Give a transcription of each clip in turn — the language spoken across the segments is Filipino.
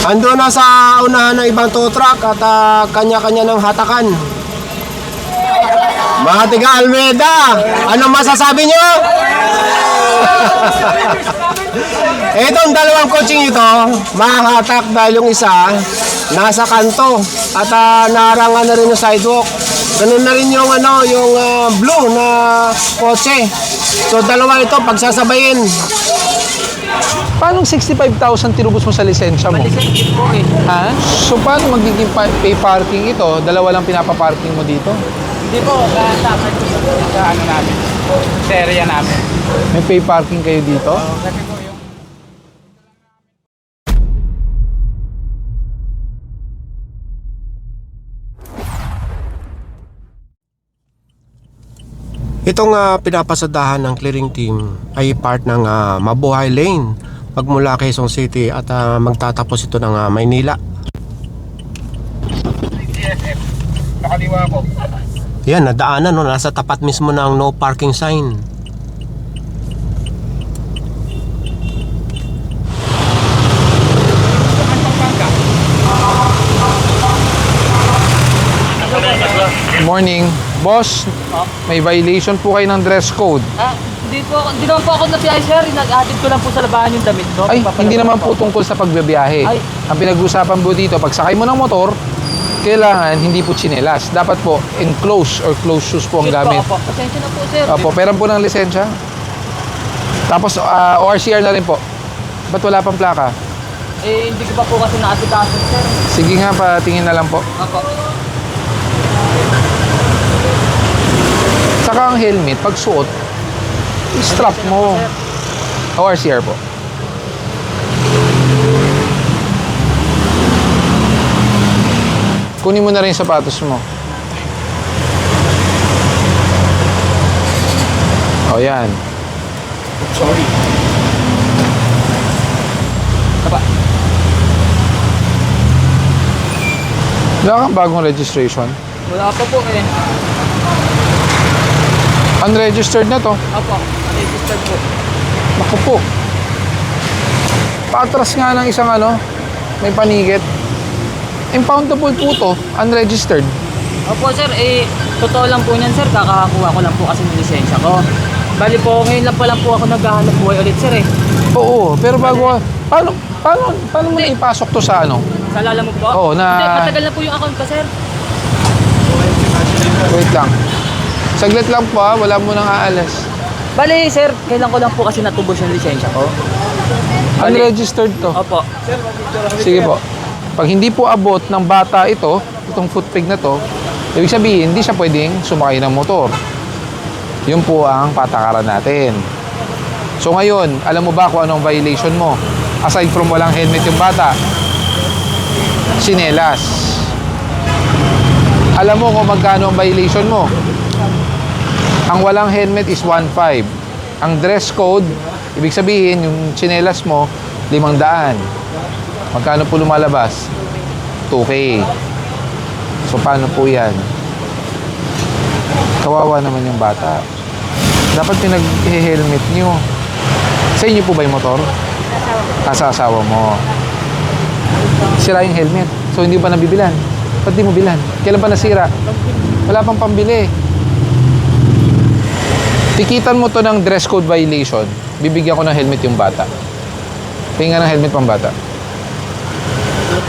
Ando na sa unahan ng ibang tow truck at kanya-kanya ng hatakan. Mga tiga Almeida, anong masasabi nyo? Itong dalawang coaching ito, mahahatak dahil yung isa nasa kanto at naharangan na rin yung sidewalk. Ganun na rin yung yung blue na kotse. So dalawa ito pagsasabayin. Paano 65,000 tinubos mo sa lisensya mo? Ha? So paano magiging pay parking ito? Dalawa lang pinapaparking mo dito? Hindi po, dapat sa ano namin, sa area namin. May pay parking kayo dito? Kasi po yung... Itong pinapasadahan ng clearing team ay part ng Mabuhay Lane pagmula Quezon City at magtatapos ito ng Maynila. CSF, nakaliwa ko. Yan, nadaanan, no? Nasa tapat mismo ng no parking sign. Morning. Boss, may violation po kayo ng dress code. Hindi naman po ako nabiyahe, sir. Nag-added ko lang po sa labahan yung damit, no? Ay, hindi naman po tungkol sa pagbibiyahe. Ay. Ang pinag-usapan po dito, pag sakay mo ng motor, kailangan hindi po tsinelas. Dapat po enclosed or closed shoes po ang gamit. Opo. Pasensya na po, sir. Opo, peran po ng lisensya. Tapos ORCR na rin po. Ba't wala pang plaka? Eh, hindi ko pa po kasi naasikaso, sir. Sige nga, patingin na lang po. Opo. Saka ang helmet, pag suot, strap mo. ORCR po. Kunin mo na rin yung sapatos mo. O yan. Sorry. Aba. Wala kang bagong registration. Wala pa po eh. Unregistered na to. Opo. Registered po. Naku po. Patras nga ng isang may panigit. Impoundable po to, unregistered. Opo, sir. Eh, totoo lang po niyan, sir. Kakakuha ko lang po kasi ng lisensya ko. Bali po, ngayon lang pa lang po ako naghahanap buhay ulit, sir eh. Oo, pero bago paano mo ipasok to sa Kalala mo po? Oo, na... Hindi, matagal na po yung account ko, sir. Wait lang. Saglit lang po wala mo nang aalis. Bali, sir, kailan ko lang po kasi natubos yung lisensya ko. Bali. Unregistered to. Opo. Sige po. Pag hindi po abot ng bata itong footpig na to, ibig sabihin, hindi siya pwedeng sumakay ng motor. Yun po ang patakaran natin. So ngayon, alam mo ba kung anong violation mo? Aside from walang helmet yung bata, sinelas. Alam mo kung magkano ang violation mo? Ang walang helmet is 1.5. Ang dress code, ibig sabihin, yung sinelas mo, 500. Magkano po lumalabas? 2K. So, paano po yan? Kawawa naman yung bata. Dapat pinag-helmet nyo. Sa inyo po ba yung motor? Sa asawa mo. Sira yung helmet. So, hindi pa nabibilan. Ba't di mo bilan? Kailan pa nasira? Wala pang pambili. Tikitan mo to ng dress code violation. Bibigyan ko ng helmet yung bata. Tingnan ng helmet pang bata.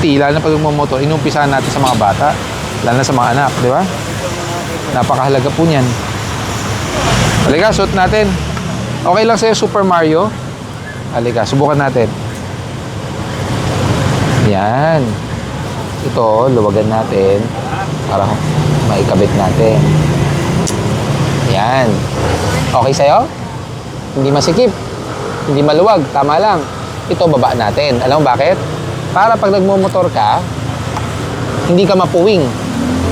Lalo na pag magmomotor, inumpisahan natin sa mga bata, lalo na sa mga anak, di ba? Napakahalaga po niyan. Halika, suot natin. Okay lang sa'yo, Super Mario? Halika, subukan natin. Yan. Ito, luwagan natin para maikabit natin. Yan. Okay sa'yo? Hindi masikip. Hindi maluwag. Tama lang. Ito, baba natin. Alam mo bakit? Para pag nagmumotor ka, hindi ka mapuwing.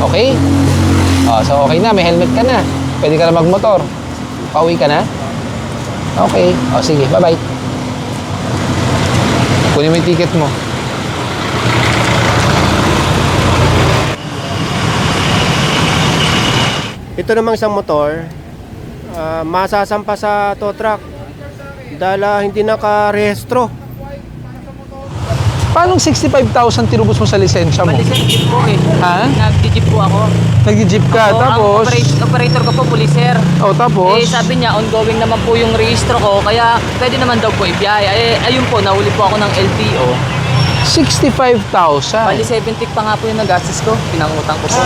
Okay? So okay na. May helmet ka na. Pwede ka na magmotor. Pauwi ka na? Okay. Sige. Bye-bye. Kunin mo yung ticket mo. Ito namang isang motor, masasampa sa tow truck dahil hindi nakarehistro. Paano 65,000 tinubos mo sa lisensya mo? Bali sir, jeep po eh. Ha? Nag-jeep po ako. Nag-jeep ka, Ako, tapos... ang operator ko po, police sir. Oh, tapos? Eh, sabi niya, ongoing naman po yung rehistro ko, kaya pwede naman daw po ibiyahe. Eh, ayun po, nahuli po ako ng LTO. 65,000. Bali, 70 pa nga po yung nagastos ko. Pinangutang ko po.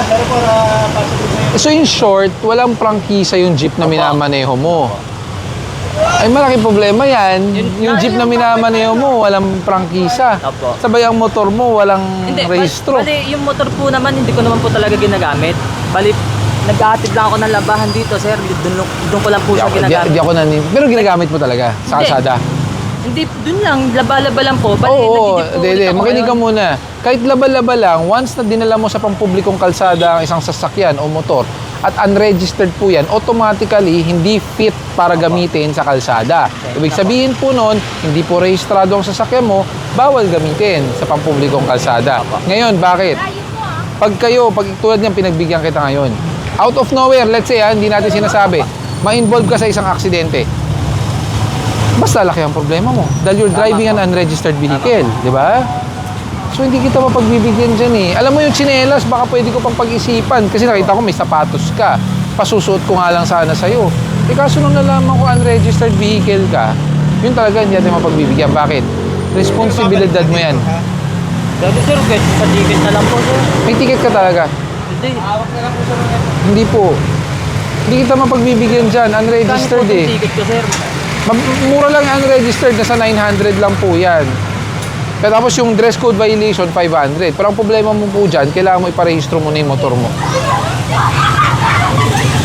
So in short, walang prangkisa yung jeep na Opo. minamaneho mo. Ay, malaki problema yan. Yung jeep na minamaneho mo, walang prangkisa. Opo. Sabay ang motor mo, walang rehistro. Bali, yung motor po naman, hindi ko naman po talaga ginagamit. Bali, nag-aatid lang ako ng labahan dito, sir. Doon ko lang po siya ginagamit. Di ako pero ginagamit mo talaga sa Hindi. kalsada. Hindi, doon lang, laba-laba lang po. Bali, Oo, nag-jeep po hindi, ulit ako makinig ka ngayon. muna. Kahit laba-laba lang, once na dinala mo sa pampublikong kalsada ang isang sasakyan o motor at unregistered po yan, automatically hindi fit para gamitin sa kalsada. Ibig sabihin po nun, hindi po rehistrado ang sasakyan mo, bawal gamitin sa pampublikong kalsada. Ngayon, bakit? Pag tulad niyan, pinagbigyan kita ngayon. Out of nowhere, let's say, hindi natin sinasabi, ma-involve ka sa isang aksidente. Mas lalaki ang problema mo. Dahil you're driving an unregistered vehicle, di ba? So hindi kita mapagbibigyan dyan eh. Alam mo yung tsinelas, baka pwede ko pang pag-isipan. Kasi nakita ko may sapatos ka. Pasusuot ko nga lang sana sa'yo. Eh kaso nung nalaman ko unregistered vehicle ka, yun talaga hindi natin mapagbibigyan. Bakit? Responsibilidad mo yan. Dati sir, sa ticket na lang po, sir. May ticket ka talaga. Hindi. Hindi po. Hindi kita mapagbibigyan dyan. Unregistered Kano po eh. yung ticket ko, sir? Mura lang yung unregistered, nasa 900 lang po yan. Kaya tapos yung dress code violation, 500. Pero ang problema mo po dyan, kailangan mo iparehistro mo na yung motor mo.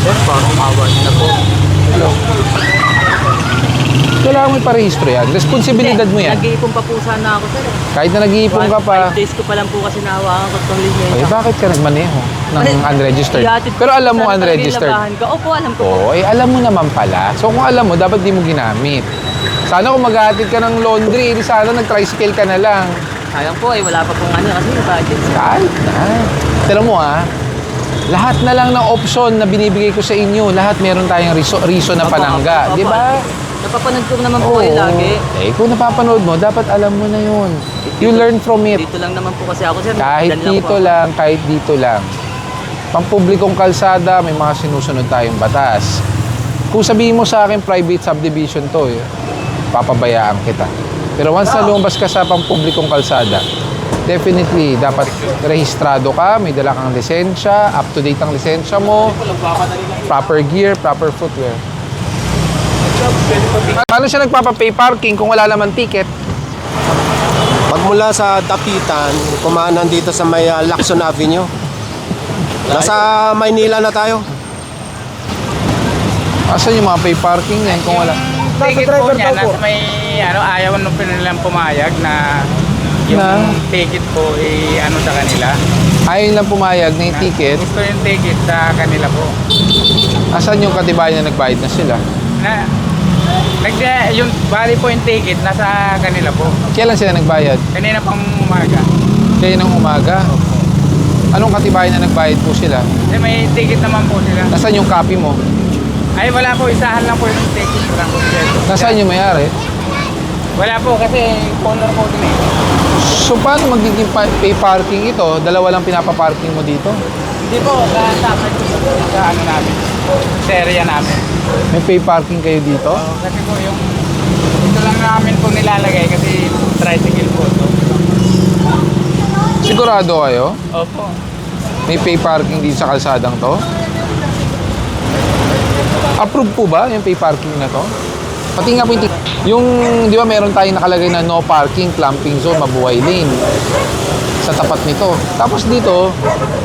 Sir, parang umawa na po. Kailangan mo iparehistro yan. Responsibilidad mo yan. Nag-iipon pa po sana ako, sir. Kahit na nag-iipon ka pa, 5 days ko pa lang po kasi nahawakan ko itong ay lisensya. bakit ka nagmaneho ng unregistered? Ihatid ko Pero alam mo sana talaga yung unregistered. labahan ko. Opo, alam ko po. Oo, eh alam mo naman pala. So kung alam mo, dapat di mo ginamit. Sana kung maghahatid ka ng laundry, di sana nag-tricycle ka na lang. Sayang po, wala pa pong ano kasi yung budget. Sir. Kahit na. Pero mo lahat na lang ng option na binibigay ko sa inyo, lahat meron tayong reason na Opo, panangga. opo, Di ba? Napapanood ko naman po kayo lagi. Eh, kung napapanood mo, dapat alam mo na yun. You learn from it. Dito lang naman po kasi ako, sir. Kahit Dyan dito po. lang, kahit dito lang. Pampublikong kalsada, may mga sinusunod tayong batas. Kung sabihin mo sa akin, private subdivision to, papabayaan kita. Pero once na lumabas ka sa pampublikong kalsada, definitely, dapat rehistrado ka, may dala kang lisensya, up-to-date ang lisensya mo, proper gear, proper footwear. Paano siya nagpapapay parking kung wala naman ticket? Pagmula sa Dapitan, kumanan dito sa may Lacson Avenue. Nasa Maynila na tayo. Asan yung mga pay parking yan kung wala? Ticket po niya, nasa may ayaw nung nilang pumayag na yung Na? ticket po sa kanila. Ayaw lang pumayag na yung ticket. Gusto yung ticket sa kanila po. Asan yung katibayan na nagbayad na sila? Yung bali po yung ticket nasa kanila po. Kailan sila nagbayad? Kanina pang umaga. Kaya ng umaga? Anong katibayan na nagbayad po sila? Kasi may ticket naman po sila. Nasaan yung copy mo? Ay wala po, isahan lang po yung ticket. Walang kompleto. Nasaan yung may-ari? Wala po kasi color po din eh. So paano magiging pay parking ito? Dalawa lang pinapaparking mo dito? Hindi po, kasama ko sa namin. Sa area namin. May pay parking kayo dito? Kasi po yung ito lang namin po nilalagay kasi tricycle po to. Sigurado kayo? Opo. May pay parking dito sa kalsadang to? Approve po ba yung pay parking na to? Pati nga po yung di ba meron tayong nakalagay na no parking, clamping zone, mabuhay lane sa tapat nito. Tapos dito,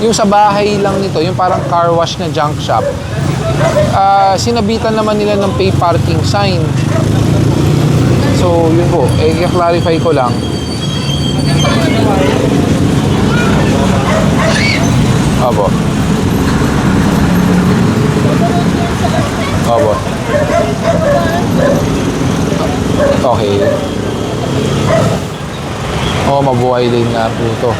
yung sa bahay lang nito, yung parang car wash na junk shop, sinabitan naman nila ng pay parking sign. So, yun po. I-clarify ko lang. Opo. Opo. Okay. Mabuhay din nga po ito.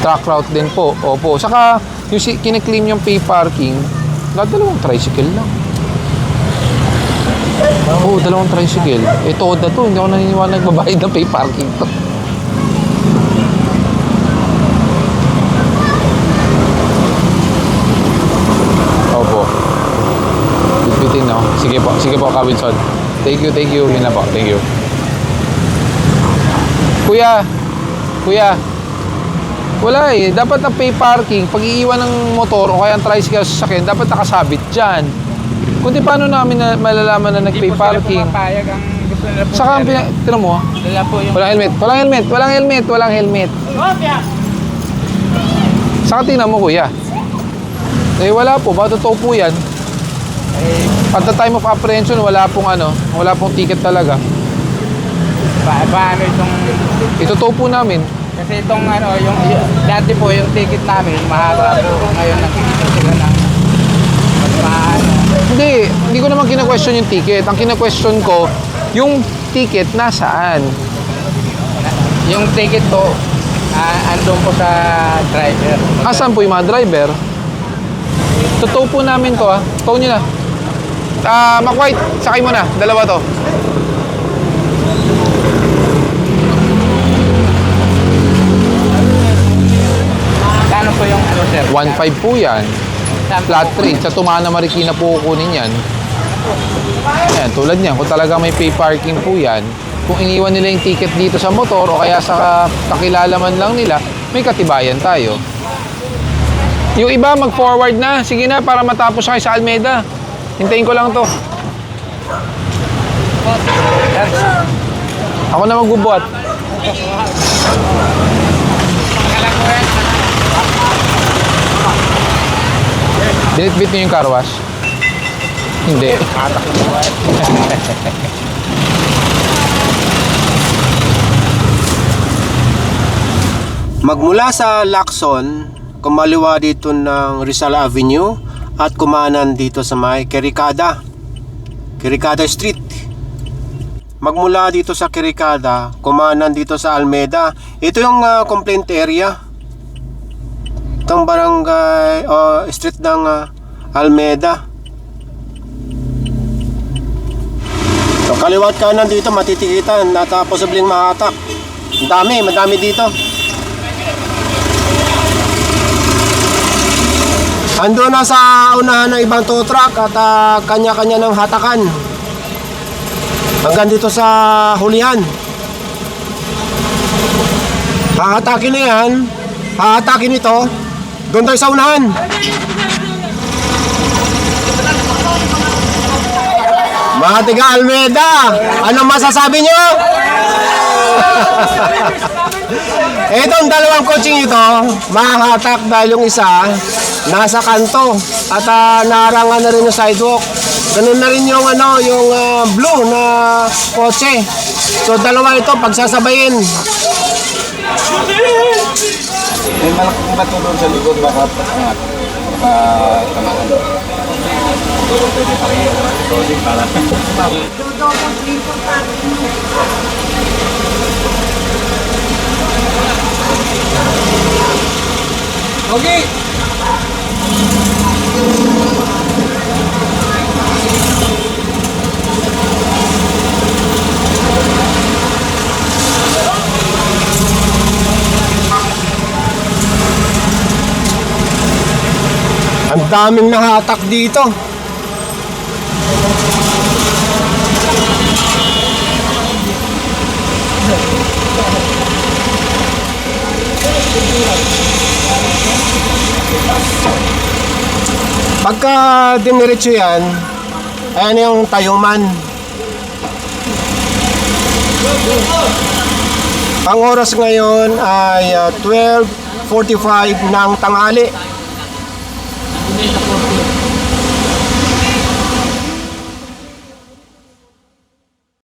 Truck route din po. Opo. Saka, yung kiniklaim yung pay parking, dalawang tricycle lang. Oo, dalawang tricycle. Ito na to. Hindi ako naniniwala nagbabayad ng pay parking to. po. Sige po, Kawinson. Thank you. Yun na po. Thank you. Kuya. Wala eh. Dapat ang pay parking, pag iiwan ng motor o kaya ang tricycle sa sasakyan, dapat nakasabit dyan. Kundi paano namin malalaman na nag-pay Hindi po sila parking? pumapayag. Ang gusto nila po, Saka, sir, tinan mo, sila po yung... walang helmet. Saka tingnan mo, kuya. Eh, wala po. Ba, totoo po yan. At the time of apprehension, wala pong ticket talaga. Paano itong... Itotoo po namin. Kasi itong dati po yung ticket namin, mahaba po. Ngayon nakikita sila na mas paano. Hindi ko naman kina-question yung ticket. Ang kina-question ko, yung ticket nasaan? Yung ticket po, andun po sa driver. Asan po yung mga driver? Totoo po namin to ha. Totoo nyo na. Makwait, sakay mo na. Dalawa to. Kano po yung sir? 1.5 po yan. Flat rate. Sa Tumana Marikina po kukunin yan. Ayan, tulad niyan. Kung talaga may pay parking po yan, kung iniwan nila yung ticket dito sa motor o kaya sa kakilala man lang nila, may katibayan tayo. Yung iba mag-forward na. Sige na, para matapos kayo sa Almeda. Hintayin ko lang to. Ako na magbubuhat. Binitbit niyo yung car wash? Hindi. Magmula sa Lacson, kumaliwa dito ng Rizal Avenue at kumanan dito sa may Quiricada Street. Magmula dito sa Quiricada, kumanan dito sa Almeda. Ito yung complaint area. Itong barangay street ng Almeda. So, kaliwat kanan dito matitikitan at posibleng mahatak. Madami dito. Ando na sa unahan ng ibang tow truck at kanya-kanya ng hatakan. Hanggang dito sa hulihan. Hahatakin na yan. Hahatakin ito. Doon tayo sa unahan. Mga tiga Almeda, anong masasabi nyo? Itong dalawang coaching ito, mahahatak dahil yung isa nasa kanto at naharangan na rin yung sidewalk. Ganun na rin yung blue na kotse. So dalawa ito pagsasabayin. May malaking bato doon sa likod, baka tamaan. Pwede pa kayo crossing para okay. Ang daming nahatak dito. Pagka diniretso yan, ayan yung Tayuman. Ang oras ngayon ay 12:45 ng tanghali.